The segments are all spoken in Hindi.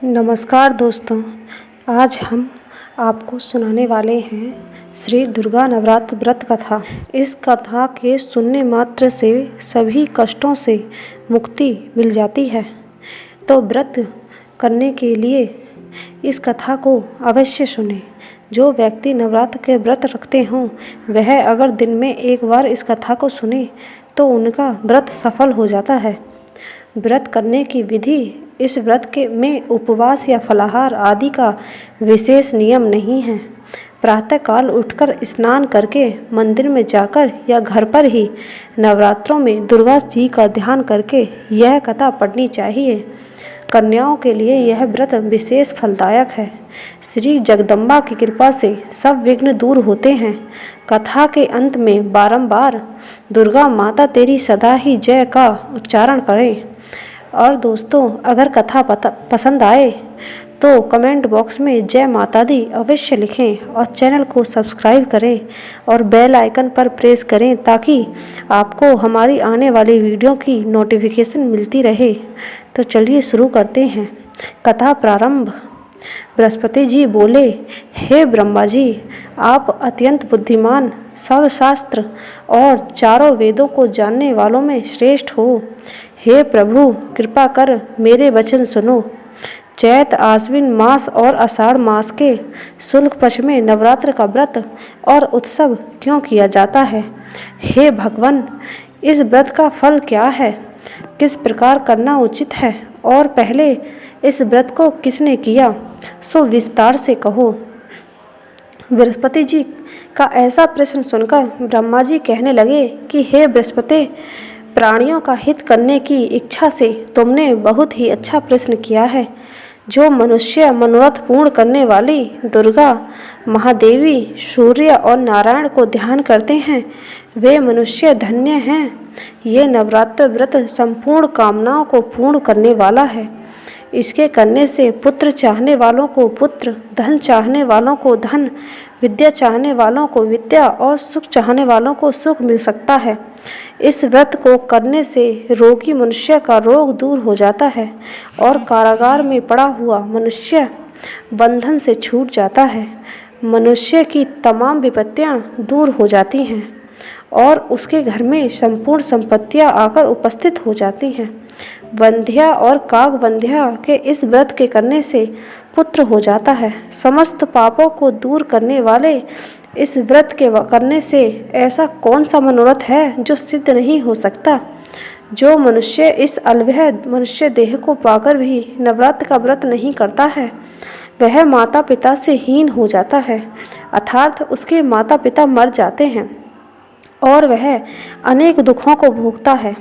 नमस्कार दोस्तों, आज हम आपको सुनाने वाले हैं श्री दुर्गा नवरात्र व्रत कथा। इस कथा के सुनने मात्र से सभी कष्टों से मुक्ति मिल जाती है। तो व्रत करने के लिए इस कथा को अवश्य सुनें। जो व्यक्ति नवरात्र के व्रत रखते हों वह अगर दिन में एक बार इस कथा को सुने तो उनका व्रत सफल हो जाता है। व्रत करने की विधि। इस व्रत में उपवास या फलाहार आदि का विशेष नियम नहीं है। प्रातःकाल उठकर स्नान करके मंदिर में जाकर या घर पर ही नवरात्रों में दुर्गा जी का ध्यान करके यह कथा पढ़नी चाहिए। कन्याओं के लिए यह व्रत विशेष फलदायक है। श्री जगदम्बा की कृपा से सब विघ्न दूर होते हैं। कथा के अंत में बारंबार दुर्गा माता तेरी सदा ही जय का उच्चारण करें। और दोस्तों, अगर कथा पसंद आए तो कमेंट बॉक्स में जय माता दी अवश्य लिखें और चैनल को सब्सक्राइब करें और बेल आइकन पर प्रेस करें ताकि आपको हमारी आने वाली वीडियो की नोटिफिकेशन मिलती रहे। तो चलिए शुरू करते हैं। कथा प्रारंभ। बृहस्पति जी बोले, हे ब्रह्मा जी, आप अत्यंत बुद्धिमान, सर्वशास्त्र और चारों वेदों को जानने वालों में श्रेष्ठ हो। हे प्रभु, कृपा कर मेरे वचन सुनो। चैत आश्विन मास और आषाढ़ मास के शुक्ल पक्ष में नवरात्र का व्रत और उत्सव क्यों किया जाता है? हे भगवान, इस व्रत का फल क्या है? किस प्रकार करना उचित है? और पहले इस व्रत को किसने किया, सो विस्तार से कहो। बृहस्पति जी का ऐसा प्रश्न सुनकर ब्रह्मा जी कहने लगे कि हे बृहस्पति, प्राणियों का हित करने की इच्छा से तुमने बहुत ही अच्छा प्रश्न किया है। जो मनुष्य मनोरथ पूर्ण करने वाली दुर्गा, महादेवी, सूर्य और नारायण को ध्यान करते हैं वे मनुष्य धन्य हैं। ये नवरात्र व्रत संपूर्ण कामनाओं को पूर्ण करने वाला है। इसके करने से पुत्र चाहने वालों को पुत्र, धन चाहने वालों को धन, विद्या चाहने वालों को विद्या और सुख चाहने वालों को सुख मिल सकता है। इस व्रत को करने से रोगी मनुष्य का रोग दूर हो जाता है और कारागार में पड़ा हुआ मनुष्य बंधन से छूट जाता है। मनुष्य की तमाम विपत्तियां दूर हो जाती हैं और उसके घर में संपूर्ण संपत्तियां आकर उपस्थित हो जाती हैं। वंध्या और कागवंध्या के इस व्रत के करने से पुत्र हो जाता है। समस्त पापों को दूर करने वाले इस व्रत के करने से ऐसा कौन सा मनोरथ है जो सिद्ध नहीं हो सकता? जो मनुष्य इस अलव्य मनुष्य देह को पाकर भी नवरात्र का व्रत नहीं करता है वह माता पिता से हीन हो जाता है, अर्थात उसके माता पिता मर जाते हैं और वह अनेक दुखों को भोगता है।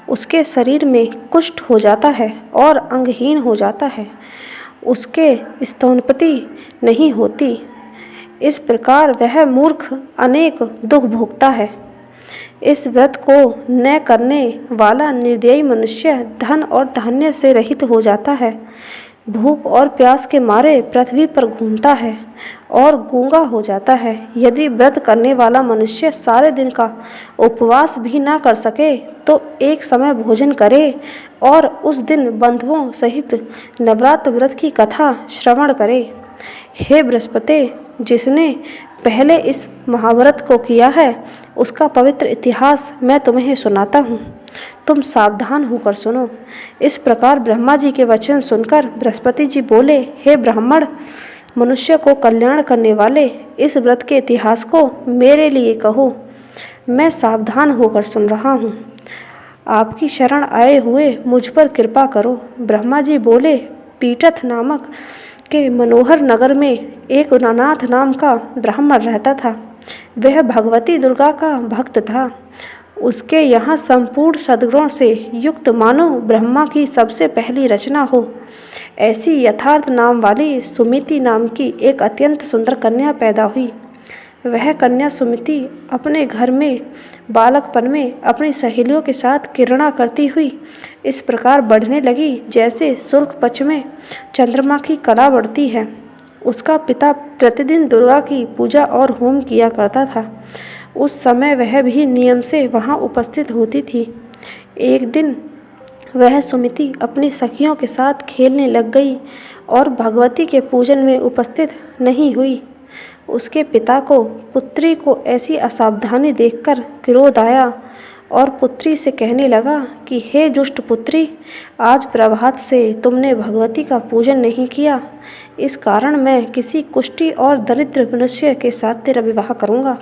उसके शरीर में कुष्ठ हो जाता है और अंगहीन हो जाता है। उसके स्तनपति नहीं होती। इस प्रकार वह मूर्ख अनेक दुख भोगता है। इस व्रत को न करने वाला निर्दयी मनुष्य धन और धान्य से रहित हो जाता है। भूख और प्यास के मारे पृथ्वी पर घूमता है और गूंगा हो जाता है। यदि व्रत करने वाला मनुष्य सारे दिन का उपवास भी ना कर सके तो एक समय भोजन करे और उस दिन बंधुओं सहित नवरात्र व्रत की कथा श्रवण करे। हे बृहस्पति, जिसने पहले इस महाव्रत को किया है उसका पवित्र इतिहास मैं तुम्हें सुनाता हूँ। तुम सावधान होकर सुनो। इस प्रकार ब्रह्मा जी के वचन सुनकर बृहस्पति जी बोले, हे ब्राह्मण, मनुष्य को कल्याण करने वाले इस व्रत के इतिहास को मेरे लिए कहो। मैं सावधान होकर सुन रहा हूँ। आपकी शरण आए हुए मुझ पर कृपा करो। ब्रह्मा जी बोले, पीटथ नामक के मनोहर नगर में एक नानाथ नाम का ब्राह्मण रहता था। वह भगवती दुर्गा का भक्त था। उसके यहाँ संपूर्ण सद्गुणों से युक्त मानो ब्रह्मा की सबसे पहली रचना हो ऐसी यथार्थ नाम वाली सुमिति नाम की एक अत्यंत सुंदर कन्या पैदा हुई। वह कन्या सुमिति अपने घर में बालकपन में अपनी सहेलियों के साथ क्रीड़ा करती हुई इस प्रकार बढ़ने लगी जैसे शुक्ल पक्ष में चंद्रमा की कला बढ़ती है। उसका पिता प्रतिदिन दुर्गा की पूजा और होम किया करता था। उस समय वह भी नियम से वहाँ उपस्थित होती थी। एक दिन वह सुमिति अपनी सखियों के साथ खेलने लग गई और भगवती के पूजन में उपस्थित नहीं हुई। उसके पिता को पुत्री को ऐसी असावधानी देखकर क्रोध आया और पुत्री से कहने लगा कि हे दुष्ट पुत्री, आज प्रभात से तुमने भगवती का पूजन नहीं किया, इस कारण मैं किसी कुष्ठी और दरिद्र मनुष्य के साथ तेरा विवाह करूँगा।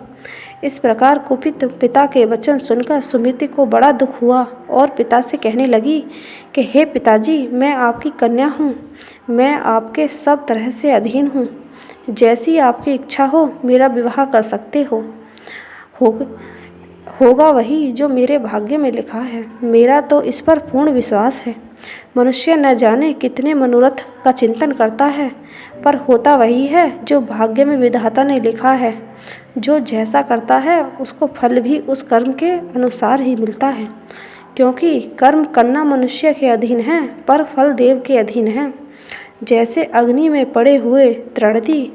इस प्रकार कुपित पिता के वचन सुनकर सुमिति को बड़ा दुख हुआ और पिता से कहने लगी कि हे पिताजी, मैं आपकी कन्या हूँ, मैं आपके सब तरह से अधीन हूँ, जैसी आपकी इच्छा हो मेरा विवाह कर सकते हो। होगा वही जो मेरे भाग्य में लिखा है, मेरा तो इस पर पूर्ण विश्वास है। मनुष्य न जाने कितने मनोरथ का चिंतन करता है, पर होता वही है जो भाग्य में विधाता ने लिखा है। जो जैसा करता है उसको फल भी उस कर्म के अनुसार ही मिलता है, क्योंकि कर्म करना मनुष्य के अधीन है पर फल देव के अधीन है। जैसे अग्नि में पड़े हुए तृणदी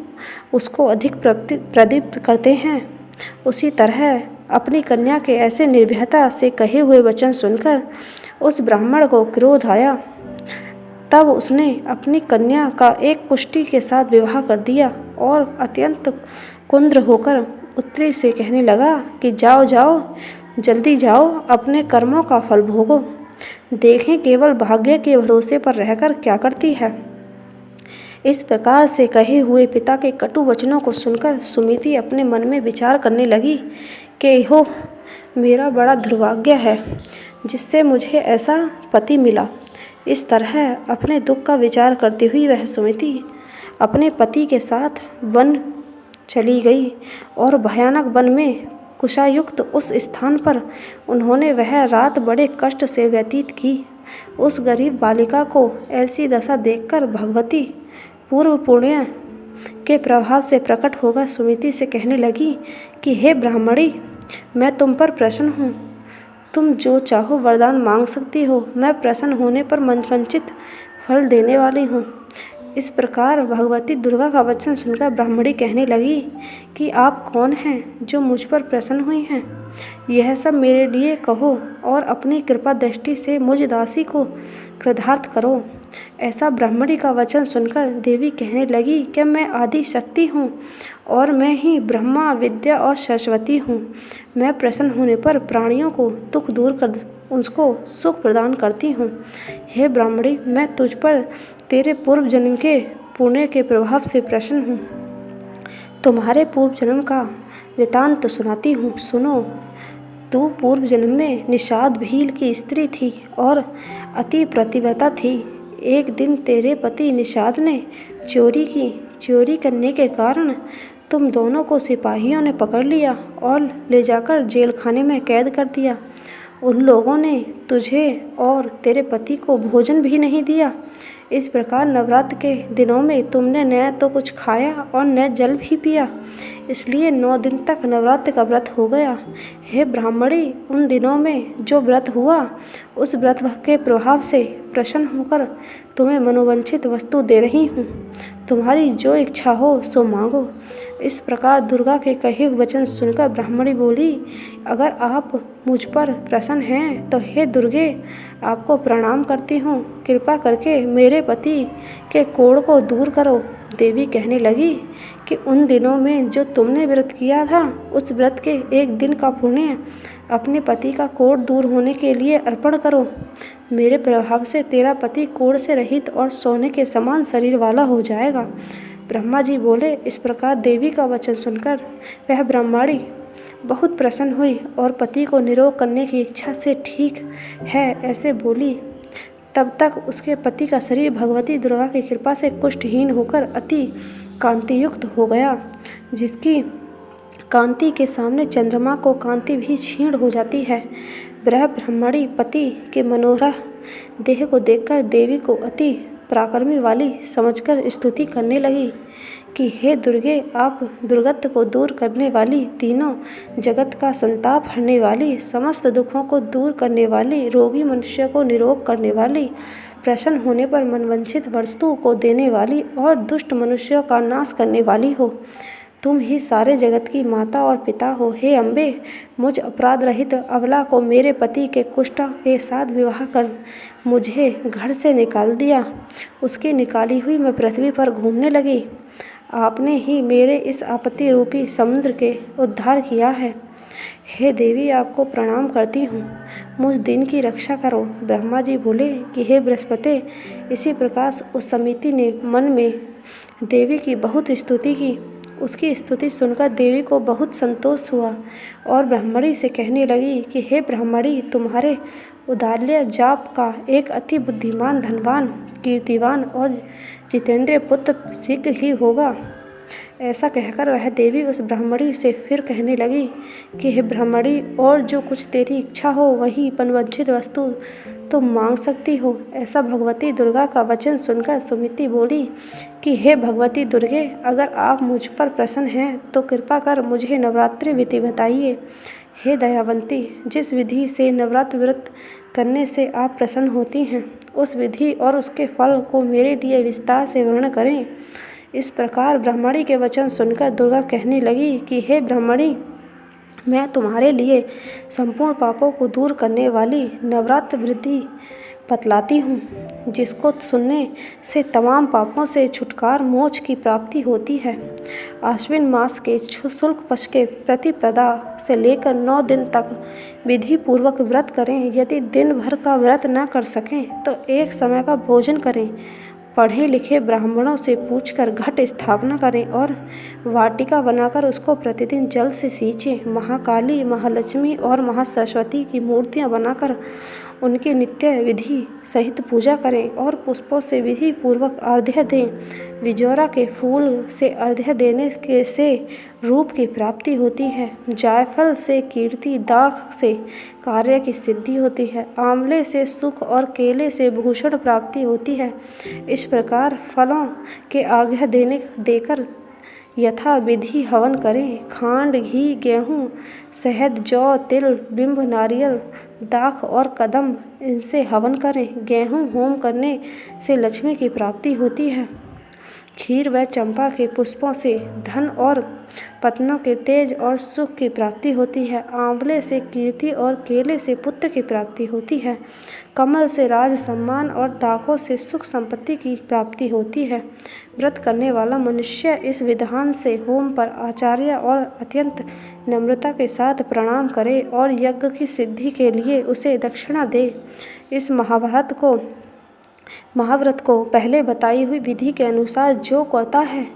उसको अधिक प्रदीप्त करते हैं, उसी तरह अपनी कन्या के ऐसे निर्भयता से कहे हुए वचन सुनकर उस ब्राह्मण को क्रोध आया। तब उसने अपनी कन्या का एक कुष्ठी के साथ विवाह कर दिया और अत्यंत कुंद्र होकर पुत्री से कहने लगा कि जाओ जाओ, जल्दी जाओ, अपने कर्मों का फल भोगो, देखें केवल भाग्य के भरोसे पर रहकर क्या करती है। इस प्रकार से कहे हुए पिता के कटु वचनों को सुनकर सुमिति अपने मन में विचार करने लगी कि हो, मेरा बड़ा दुर्भाग्य है जिससे मुझे ऐसा पति मिला। इस तरह अपने दुख का विचार करती हुई वह सुमिति अपने पति के साथ वन चली गई और भयानक वन में कुशायुक्त उस स्थान पर उन्होंने वह रात बड़े कष्ट से व्यतीत की। उस गरीब बालिका को ऐसी दशा देखकर भगवती पूर्व पुण्य के प्रभाव से प्रकट होकर सुमिति से कहने लगी कि हे ब्राह्मणी, मैं तुम पर प्रसन्न हूँ, तुम जो चाहो वरदान मांग सकती हो, मैं प्रसन्न होने पर मनवांछित फल देने वाली हूँ। इस प्रकार भगवती दुर्गा का वचन सुनकर ब्राह्मणी कहने लगी कि आप कौन हैं जो मुझ पर प्रसन्न हुई हैं, यह सब मेरे लिए कहो और अपनी कृपा दृष्टि से मुझ दासी को कृतार्थ करो। ऐसा ब्राह्मणी का वचन सुनकर देवी कहने लगी कि मैं आदि शक्ति हूँ और मैं ही ब्रह्मा विद्या और सरस्वती हूँ। मैं प्रसन्न होने पर प्राणियों को दुख दूर कर उसको सुख प्रदान करती हूँ। हे ब्राह्मणी, मैं तुझ पर तेरे पूर्व जन्म के पुण्य के प्रभाव से प्रसन्न हूँ। तुम्हारे पूर्व जन्म का वृतांत सुनाती हूँ, सुनो। तू पूर्व जन्म में निषाद भील की स्त्री थी और अति प्रतिव्रता थी। एक दिन तेरे पति निषाद ने चोरी की। चोरी करने के कारण तुम दोनों को सिपाहियों ने पकड़ लिया और ले जाकर जेल खाने में कैद कर दिया। उन लोगों ने तुझे और तेरे पति को भोजन भी नहीं दिया। इस प्रकार नवरात्र के दिनों में तुमने न तो कुछ खाया और न जल भी पिया, इसलिए 9 दिन तक नवरात्र का व्रत हो गया। हे ब्राह्मणी, उन दिनों में जो व्रत हुआ उस व्रत के प्रभाव से प्रसन्न होकर तुम्हें मनोवांछित वस्तु दे रही हूँ। तुम्हारी जो इच्छा हो सो मांगो। इस प्रकार दुर्गा के कहे वचन सुनकर ब्राह्मणी बोली, अगर आप मुझ पर प्रसन्न हैं तो हे दुर्गे, आपको प्रणाम करती हूँ। कृपा करके मेरे पति के कोढ़ को दूर करो। देवी कहने लगी कि उन दिनों में जो तुमने व्रत किया था उस व्रत के एक दिन का पुण्य अपने पति का कोढ़ दूर होने के लिए अर्पण करो। मेरे प्रभाव से तेरा पति कोढ़ से रहित और सोने के समान शरीर वाला हो जाएगा। ब्रह्मा जी बोले। इस प्रकार देवी का वचन सुनकर वह ब्राह्मणी बहुत प्रसन्न हुई और पति को निरोग करने की इच्छा से ठीक है ऐसे बोली। तब तक उसके पति का शरीर भगवती दुर्गा की कृपा से कुष्ठहीन होकर अति कांतियुक्त हो गया, जिसकी कांति के सामने चंद्रमा को कांति भी क्षीण हो जाती है। वह ब्राह्मणी पति के मनोहर देह को देखकर देवी को अति पराक्रमी वाली समझकर स्तुति करने लगी कि हे दुर्गे, आप दुर्गत को दूर करने वाली, तीनों जगत का संताप हरने वाली, समस्त दुखों को दूर करने वाली, रोगी मनुष्य को निरोग करने वाली, प्रसन्न होने पर मनवांछित वस्तु को देने वाली और दुष्ट मनुष्यों का नाश करने वाली हो। तुम ही सारे जगत की माता और पिता हो। हे अम्बे, मुझ अपराध रहित अबला को मेरे पति के कुष्ठ के साथ विवाह कर मुझे घर से निकाल दिया। उसकी निकाली हुई मैं पृथ्वी पर घूमने लगी। आपने ही मेरे इस आपत्ति रूपी समुद्र के उद्धार किया है। हे देवी, आपको प्रणाम करती हूँ, मुझ दिन की रक्षा करो। ब्रह्मा जी बोले कि हे बृहस्पति, इसी प्रकार उस समिति ने मन में देवी की बहुत स्तुति की। उसकी स्तुति सुनकर देवी को बहुत संतोष हुआ और ब्रह्मणी से कहने लगी कि हे ब्रह्मणी, तुम्हारे उदाल्य जाप का एक अति बुद्धिमान, धनवान, कीर्तिवान और जितेंद्रिय पुत्र शीघ्र ही होगा। ऐसा कहकर वह देवी उस ब्राह्मणी से फिर कहने लगी कि हे ब्राह्मणी, और जो कुछ तेरी इच्छा हो वही मनवांछित वस्तु तुम मांग सकती हो। ऐसा भगवती दुर्गा का वचन सुनकर सुमिति बोली कि हे भगवती दुर्गे, अगर आप मुझ पर प्रसन्न हैं तो कृपा कर मुझे नवरात्रि विधि बताइए। हे दयावंती, जिस विधि से नवरात्र व्रत करने से आप प्रसन्न होती हैं, उस विधि और उसके फल को मेरे लिए विस्तार से वर्णन करें। इस प्रकार ब्राह्मणी के वचन सुनकर दुर्गा कहने लगी कि हे ब्राह्मणी, मैं तुम्हारे लिए संपूर्ण पापों को दूर करने वाली नवरात्र विधि बतलाती हूँ, जिसको सुनने से तमाम पापों से छुटकार मोक्ष की प्राप्ति होती है। आश्विन मास के शुक्ल पक्ष के प्रतिपदा से लेकर 9 दिन तक विधि पूर्वक व्रत करें। यदि दिन भर का व्रत न कर सकें तो एक समय का भोजन करें। पढ़े लिखे ब्राह्मणों से पूछकर घट स्थापना करें और वाटिका बनाकर उसको प्रतिदिन जल से सींचें। महाकाली, महालक्ष्मी और महासरस्वती की मूर्तियां बनाकर उनकी नित्य विधि सहित पूजा करें और पुष्पों से विधि पूर्वक अर्घ्य दें। विजोरा के फूल से अर्घ्य देने के से रूप की प्राप्ति होती है। जायफल से कीर्ति, दाख से कार्य की सिद्धि होती है। आंवले से सुख और केले से भूषण प्राप्ति होती है। इस प्रकार फलों के अर्घ्य देकर यथा विधि हवन करें। खांड, घी, गेहूँ, शहद, जौ, तिल, बिंब, नारियल, दाख और कदम, इनसे हवन करें। गेहूँ होम करने से लक्ष्मी की प्राप्ति होती है। खीर व चंपा के पुष्पों से धन और पत्नों के तेज और सुख की प्राप्ति होती है। आंवले से कीर्ति और केले से पुत्र की प्राप्ति होती है। कमल से राज सम्मान और दाखों से सुख संपत्ति की प्राप्ति होती है। व्रत करने वाला मनुष्य इस विधान से होम पर आचार्य और अत्यंत नम्रता के साथ प्रणाम करे और यज्ञ की सिद्धि के लिए उसे दक्षिणा दे। इस महाव्रत को पहले बताई हुई विधि के अनुसार जो करता है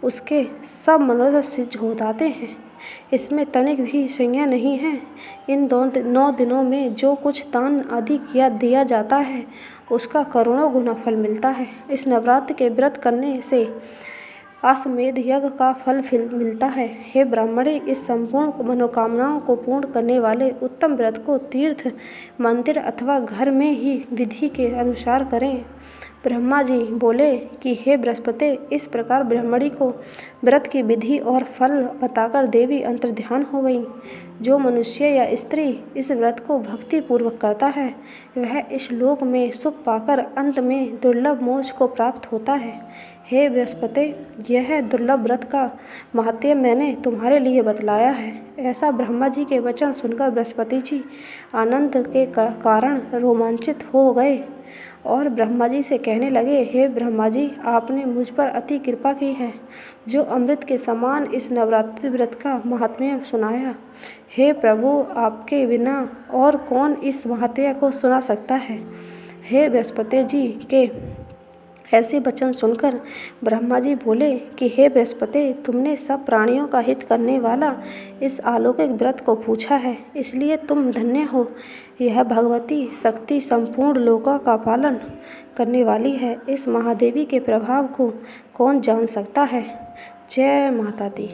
उसके सब मनोरथ सिद्ध हो जाते हैं। इसमें तनिक भी संज्ञा नहीं है। इन 9 दिनों में जो कुछ दान आदि दिया जाता है उसका करोड़ों गुना फल मिलता है। इस नवरात्र के व्रत करने से अश्वमेध यज्ञ का फल मिलता है। हे ब्राह्मणे, इस संपूर्ण मनोकामनाओं को पूर्ण करने वाले उत्तम व्रत को तीर्थ, मंदिर अथवा घर में ही विधि के अनुसार करें। ब्रह्मा जी बोले कि हे बृहस्पति, इस प्रकार ब्राह्मणी को व्रत की विधि और फल बताकर देवी अंतर्ध्यान हो गई। जो मनुष्य या स्त्री इस व्रत को भक्ति पूर्वक करता है वह इस लोक में सुख पाकर अंत में दुर्लभ मोक्ष को प्राप्त होता है। हे बृहस्पति, यह दुर्लभ व्रत का महात्म्य मैंने तुम्हारे लिए बतलाया है। ऐसा ब्रह्मा जी के वचन सुनकर बृहस्पति जी आनंद के कारण रोमांचित हो गए और ब्रह्मा जी से कहने लगे, हे ब्रह्मा जी, आपने मुझ पर अति कृपा की है जो अमृत के समान इस नवरात्रि व्रत का महात्म्य सुनाया। हे प्रभु, आपके बिना और कौन इस महात्म्य को सुना सकता है। हे बृहस्पति जी के ऐसे वचन सुनकर ब्रह्मा जी बोले कि हे बृहस्पति, तुमने सब प्राणियों का हित करने वाला इस अलौकिक व्रत को पूछा है, इसलिए तुम धन्य हो। यह भगवती शक्ति संपूर्ण लोकों का पालन करने वाली है। इस महादेवी के प्रभाव को कौन जान सकता है। जय माता दी।